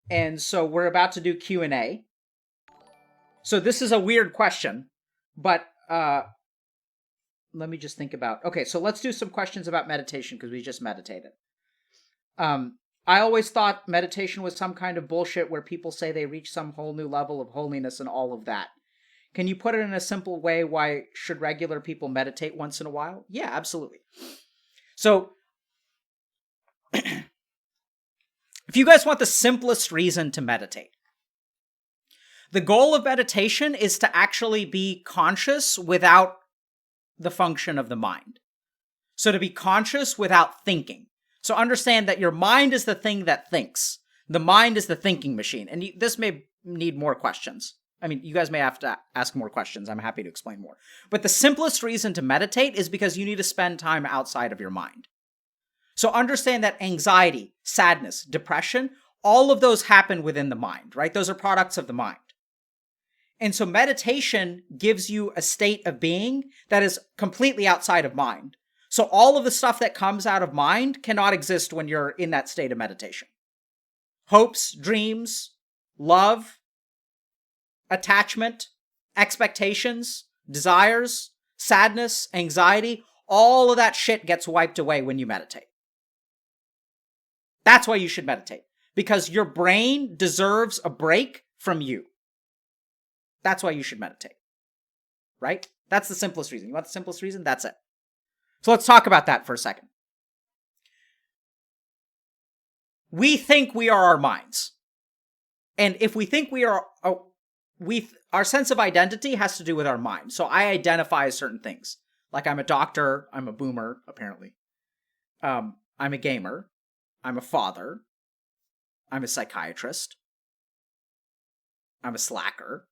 And so we're about to do Q&A. So this is a weird question, but let me just think about... Okay, so let's do some questions about meditation because we just meditated. I always thought meditation was some kind of bullshit where people say they reach some whole new level of holiness and all of that. Can you put it in a simple way? Why should regular people meditate once in a while? Yeah, absolutely. So, if you guys want the simplest reason to meditate, the goal of meditation is to actually be conscious without the function of the mind. So to be conscious without thinking. So understand that your mind is the thing that thinks. The mind is the thinking machine. And this may need more questions. I mean, you guys may have to ask more questions. I'm happy to explain more. But the simplest reason to meditate is because you need to spend time outside of your mind. So understand that anxiety, sadness, depression, all of those happen within the mind, right? Those are products of the mind. And so meditation gives you a state of being that is completely outside of mind. So all of the stuff that comes out of mind cannot exist when you're in that state of meditation. Hopes, dreams, love, attachment, expectations, desires, sadness, anxiety, all of that shit gets wiped away when you meditate. That's why you should meditate. Because your brain deserves a break from you. That's why you should meditate. Right? That's the simplest reason. You want the simplest reason? That's it. So let's talk about that for a second. We think we are our minds. And if we think we are... our sense of identity has to do with our mind. So I identify as certain things. Like I'm a doctor. I'm a boomer, apparently. I'm a gamer. I'm a father. I'm a psychiatrist. I'm a slacker.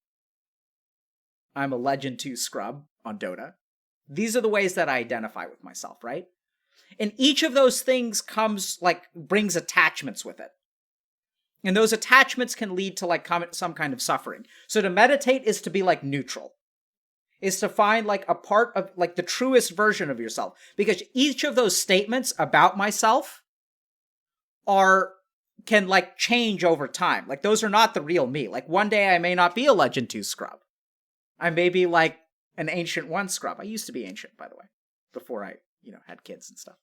I'm a Legend 2 scrub on Dota. These are the ways that I identify with myself, right? And each of those things brings attachments with it. And those attachments can lead to some kind of suffering. So to meditate is to be neutral. Is to find a part of the truest version of yourself. Because each of those statements about myself can change over time. Those are not the real me. One day I may not be a Legend 2 scrub. I may be an Ancient 1 scrub. I used to be Ancient, by the way, before I, had kids and stuff.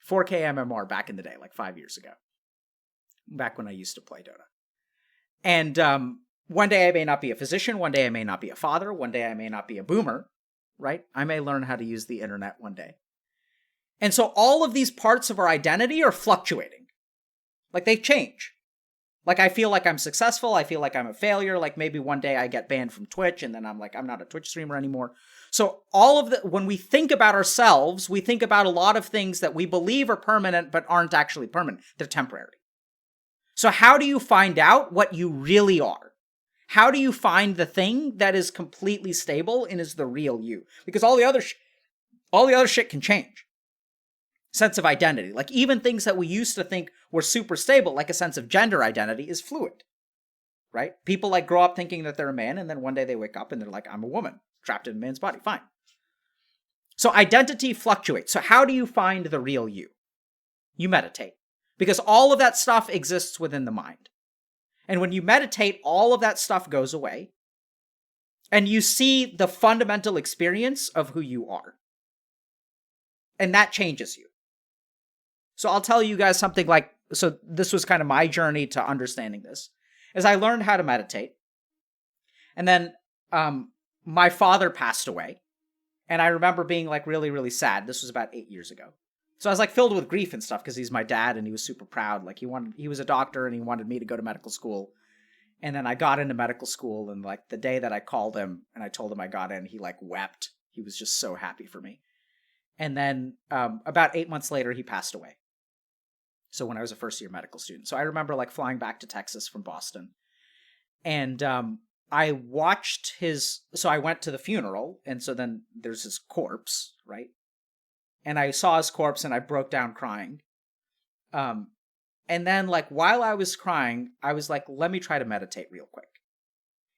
4K MMR back in the day, 5 years ago. Back when I used to play Dota. And one day I may not be a physician. One day I may not be a father. One day I may not be a boomer, right? I may learn how to use the internet one day. And so all of these parts of our identity are fluctuating. They change. I feel like I'm successful. I feel like I'm a failure. Maybe one day I get banned from Twitch and then I'm not a Twitch streamer anymore. So when we think about ourselves, we think about a lot of things that we believe are permanent but aren't actually permanent. They're temporary. So how do you find out what you really are? How do you find the thing that is completely stable and is the real you? Because all the other shit can change. Sense of identity. Even things that we used to think were super stable, like a sense of gender identity, is fluid. Right? People grow up thinking that they're a man, and then one day they wake up and they're I'm a woman, trapped in a man's body. Fine. So identity fluctuates. So how do you find the real you? You meditate. Because all of that stuff exists within the mind. And when you meditate, all of that stuff goes away. And you see the fundamental experience of who you are. And that changes you. So I'll tell you guys something so this was kind of my journey to understanding this, is I learned how to meditate. And then my father passed away. And I remember being really, really sad. This was about 8 years ago. So I was filled with grief and stuff because he's my dad and he was super proud. He was a doctor and he wanted me to go to medical school. And then I got into medical school and the day that I called him and I told him I got in, he wept. He was just so happy for me. And then about 8 months later, he passed away. So when I was a first year medical student. So I remember flying back to Texas from Boston. And I watched so I went to the funeral. And so then there's his corpse, right? And I saw his corpse and I broke down crying. And then while I was crying, I was let me try to meditate real quick.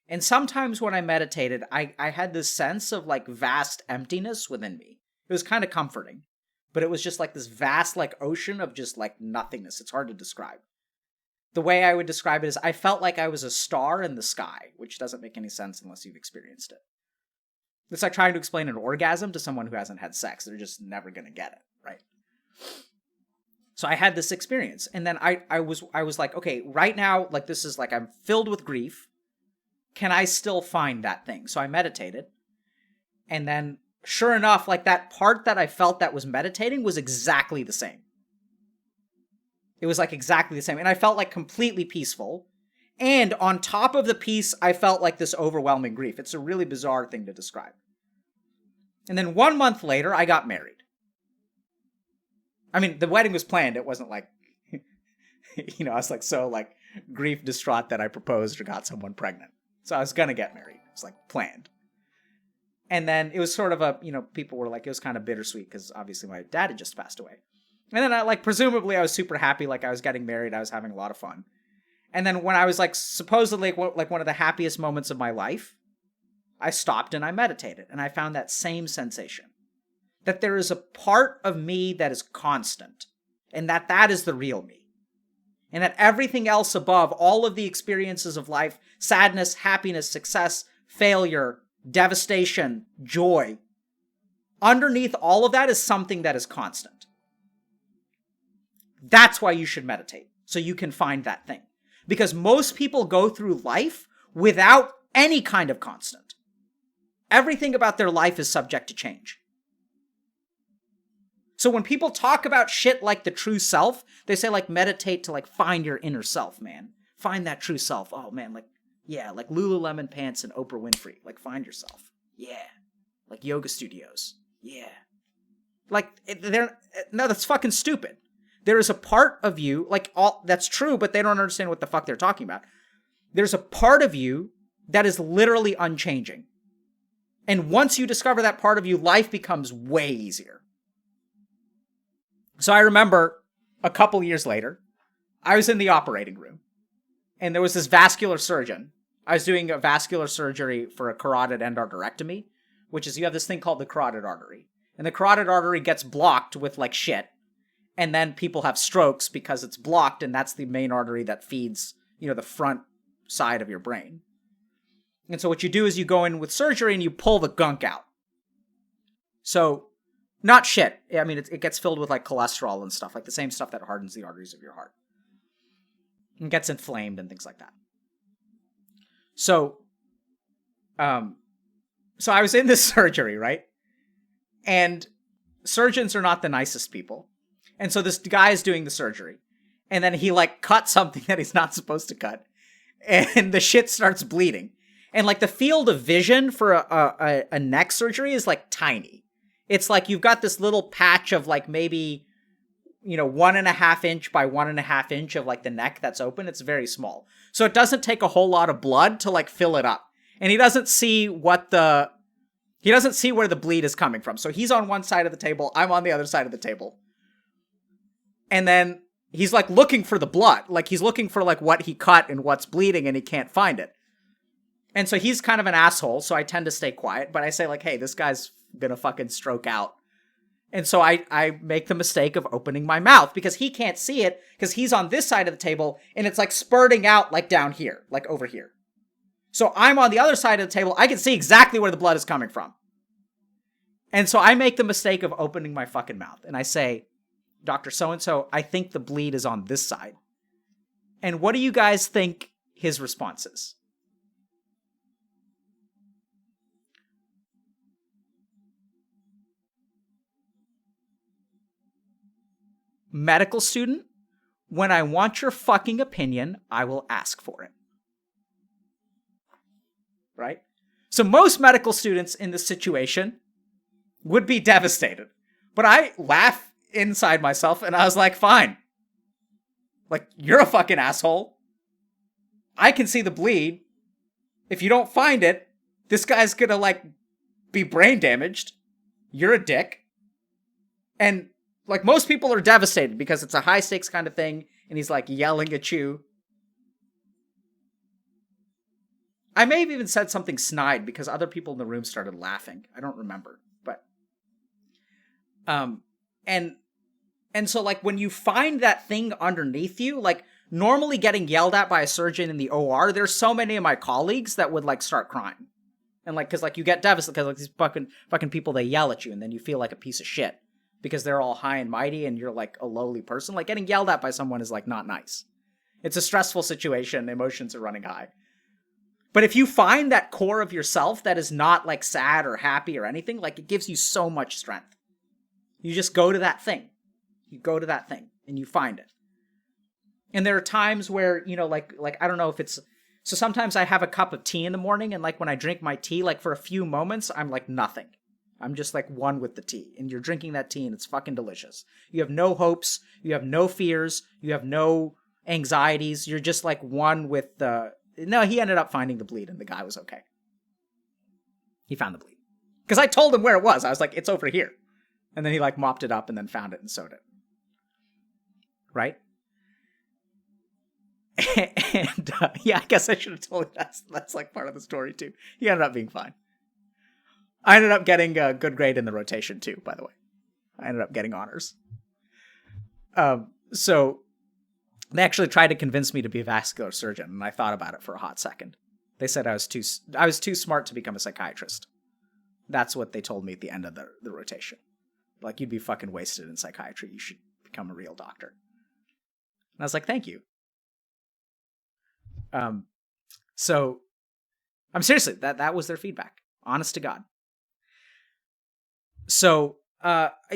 And sometimes when I meditated, I had this sense of vast emptiness within me. It was kind of comforting. But it was just this vast ocean of just nothingness. It's hard to describe. the way I would describe it is I felt like I was a star in the sky, which doesn't make any sense unless you've experienced it. It's like trying to explain an orgasm to someone who hasn't had sex. They're just never going to get it, right? So I had this experience, and then I was like, okay, right now, like this is like I'm filled with grief. Can I still find that thing? So I meditated, and then sure enough, like that part that I felt that was meditating was exactly the same. It was like exactly the same, and I felt like completely peaceful. And on top of the peace, I felt like this overwhelming grief. It's a really bizarre thing to describe. And then 1 month later, I got married. I mean, the wedding was planned. It wasn't like, I was like so like grief distraught that I proposed or got someone pregnant. So I was going to get married. It's like planned. And then it was sort of a, people were like, it was kind of bittersweet because obviously my dad had just passed away. And then presumably I was super happy. Like I was getting married. I was having a lot of fun. And then when I was like supposedly like one of the happiest moments of my life, I stopped and I meditated and I found that same sensation. That there is a part of me that is constant, and that is the real me. And that everything else above, all of the experiences of life, sadness, happiness, success, failure, devastation, joy, underneath all of that is something that is constant. That's why you should meditate, so you can find that thing. Because most people go through life without any kind of constant. Everything about their life is subject to change. So when people talk about shit like the true self, they say like meditate to like find your inner self, man. Find that true self. Oh man, like, yeah, like Lululemon pants and Oprah Winfrey. Like find yourself. Yeah. Like yoga studios. Yeah. Like, no, that's fucking stupid. There is a part of you, like all that's true, but they don't understand what the fuck they're talking about. There's a part of you that is literally unchanging. And once you discover that part of you, life becomes way easier. So I remember a couple years later, I was in the operating room and there was this vascular surgeon. I was doing a vascular surgery for a carotid endarterectomy, which is you have this thing called the carotid artery. And the carotid artery gets blocked with like shit. And then people have strokes because it's blocked, and that's the main artery that feeds, the front side of your brain. And so what you do is you go in with surgery and you pull the gunk out. So not shit. I mean, it gets filled with like cholesterol and stuff, like the same stuff that hardens the arteries of your heart. And gets inflamed and things like that. So I was in this surgery, right? And surgeons are not the nicest people. And so this guy is doing the surgery. And then he like cut something that he's not supposed to cut. And the shit starts bleeding. And like the field of vision for a neck surgery is like tiny. It's like you've got this little patch of like maybe, 1.5 inch by 1.5 inch of like the neck that's open. It's very small. So it doesn't take a whole lot of blood to like fill it up. And he doesn't see where the bleed is coming from. So he's on one side of the table. I'm on the other side of the table. And then he's like looking for the blood. Like he's looking for like what he cut and what's bleeding and he can't find it. And so he's kind of an asshole. So I tend to stay quiet, but I say like, hey, this guy's gonna fucking stroke out. And so I make the mistake of opening my mouth because he can't see it because he's on this side of the table and it's like spurting out like down here, like over here. So I'm on the other side of the table. I can see exactly where the blood is coming from. And so I make the mistake of opening my fucking mouth and I say, Dr. So-and-so, I think the bleed is on this side. And what do you guys think his response is? Medical student, when I want your fucking opinion, I will ask for it. Right? So most medical students in this situation would be devastated. But I laugh inside myself and I was like, fine. Like, you're a fucking asshole. I can see the bleed. If you don't find it, this guy's gonna like be brain damaged. You're a dick. And like most people are devastated because it's a high stakes kind of thing and he's like yelling at you. I may have even said something snide because other people in the room started laughing. I don't remember, but and so like when you find that thing underneath you, like normally getting yelled at by a surgeon in the OR, there's so many of my colleagues that would like start crying. And like, cause like you get devastated because like these fucking people, they yell at you and then you feel like a piece of shit because they're all high and mighty and you're like a lowly person. Like getting yelled at by someone is like not nice. It's a stressful situation. Emotions are running high. But if you find that core of yourself that is not like sad or happy or anything, like it gives you so much strength. You just go to that thing. You go to that thing and you find it. And there are times where, you know, like I don't know if it's, so sometimes I have a cup of tea in the morning and like when I drink my tea, like for a few moments, I'm like nothing. I'm just like one with the tea and you're drinking that tea and it's fucking delicious. You have no hopes. You have no fears. You have no anxieties. You're just like one with the, no, he ended up finding the bleed and the guy was okay. He found the bleed. Because I told him where it was. I was like, it's over here. And then he like mopped it up and then found it and sewed it. Right? And yeah, I guess I should have told you that's like part of the story too. He ended up being fine. I ended up getting a good grade in the rotation too, by the way. I ended up getting honors. So they actually tried to convince me to be a vascular surgeon, and I thought about it for a hot second. They said I was too smart to become a psychiatrist. That's what they told me at the end of the rotation. Like, you'd be fucking wasted in psychiatry. You should become a real doctor. And I was like, thank you. So I'm seriously, that was their feedback. Honest to God. So,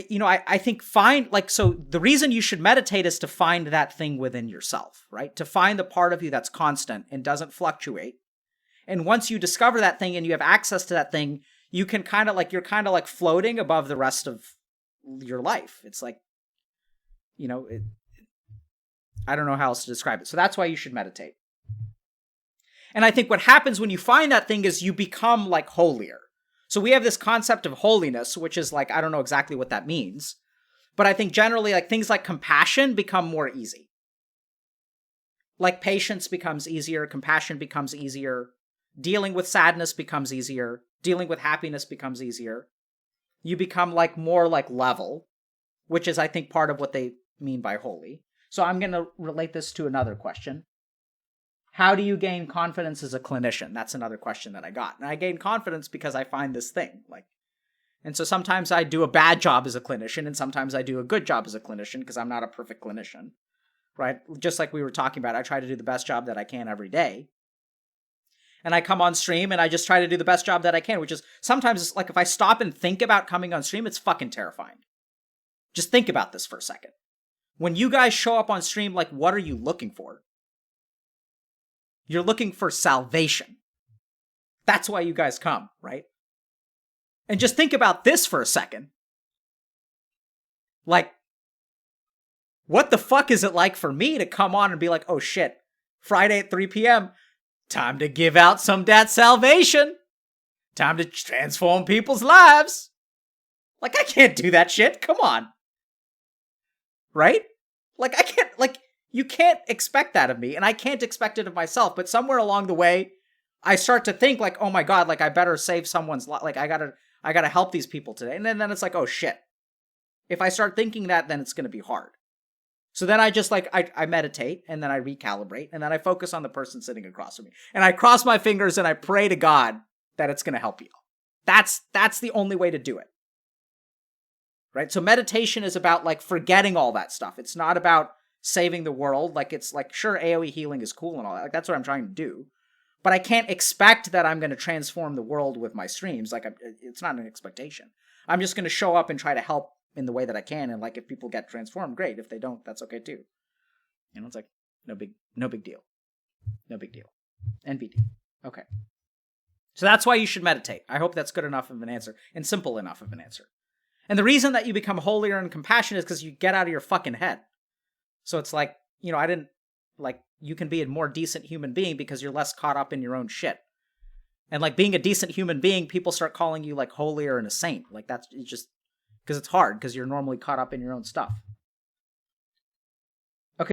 you know, I think so the reason you should meditate is to find that thing within yourself, right? To find the part of you that's constant and doesn't fluctuate. And once you discover that thing and you have access to that thing, you can you're kind of like floating above the rest of your life. It's like, you know, I don't know how else to describe it. So that's why you should meditate. And I think what happens when you find that thing is you become like holier. So we have this concept of holiness, which is like, I don't know exactly what that means. But I think generally like things like compassion become more easy. Like patience becomes easier, compassion becomes easier, dealing with sadness becomes easier, dealing with happiness becomes easier. You become like more like level, which is I think part of what they mean by holy. So I'm going to relate this to another question. How do you gain confidence as a clinician? That's another question that I got. And I gain confidence because I find this thing. And so sometimes I do a bad job as a clinician, and sometimes I do a good job as a clinician because I'm not a perfect clinician, right? Just like we were talking about, I try to do the best job that I can every day. And I come on stream and I just try to do the best job that I can, which is sometimes it's like if I stop and think about coming on stream, it's fucking terrifying. Just think about this for a second. When you guys show up on stream, like, what are you looking for? You're looking for salvation. That's why you guys come, right? And just think about this for a second. Like, what the fuck is it like for me to come on and be like, oh shit, Friday at 3 p.m., time to give out some that salvation. Time to transform people's lives. Like, I can't do that shit. Come on. Right? Like, I can't, like, you can't expect that of me, and I can't expect it of myself, but somewhere along the way, I start to think, like, oh my god, like, I better save someone's life, like, I gotta help these people today, and then it's like, oh shit. If I start thinking that, then it's gonna be hard. So then I just, like, I meditate, and then I recalibrate, and then I focus on the person sitting across from me, and I cross my fingers, and I pray to God that it's gonna help you. That's the only way to do it. Right? So meditation is about, like, forgetting all that stuff. It's not about saving the world. Like, it's like, sure, AoE healing is cool and all that. Like, that's what I'm trying to do. But I can't expect that I'm going to transform the world with my streams. Like, it's not an expectation. I'm just going to show up and try to help in the way that I can. And, like, if people get transformed, great. If they don't, that's okay too. You know, it's like, no big deal. No big deal. NBD. Okay. So that's why you should meditate. I hope that's good enough of an answer and simple enough of an answer. And the reason that you become holier and compassionate is because you get out of your fucking head. So it's like, you know, you can be a more decent human being because you're less caught up in your own shit. And like being a decent human being, people start calling you like holier and a saint. Like that's just because it's hard because you're normally caught up in your own stuff.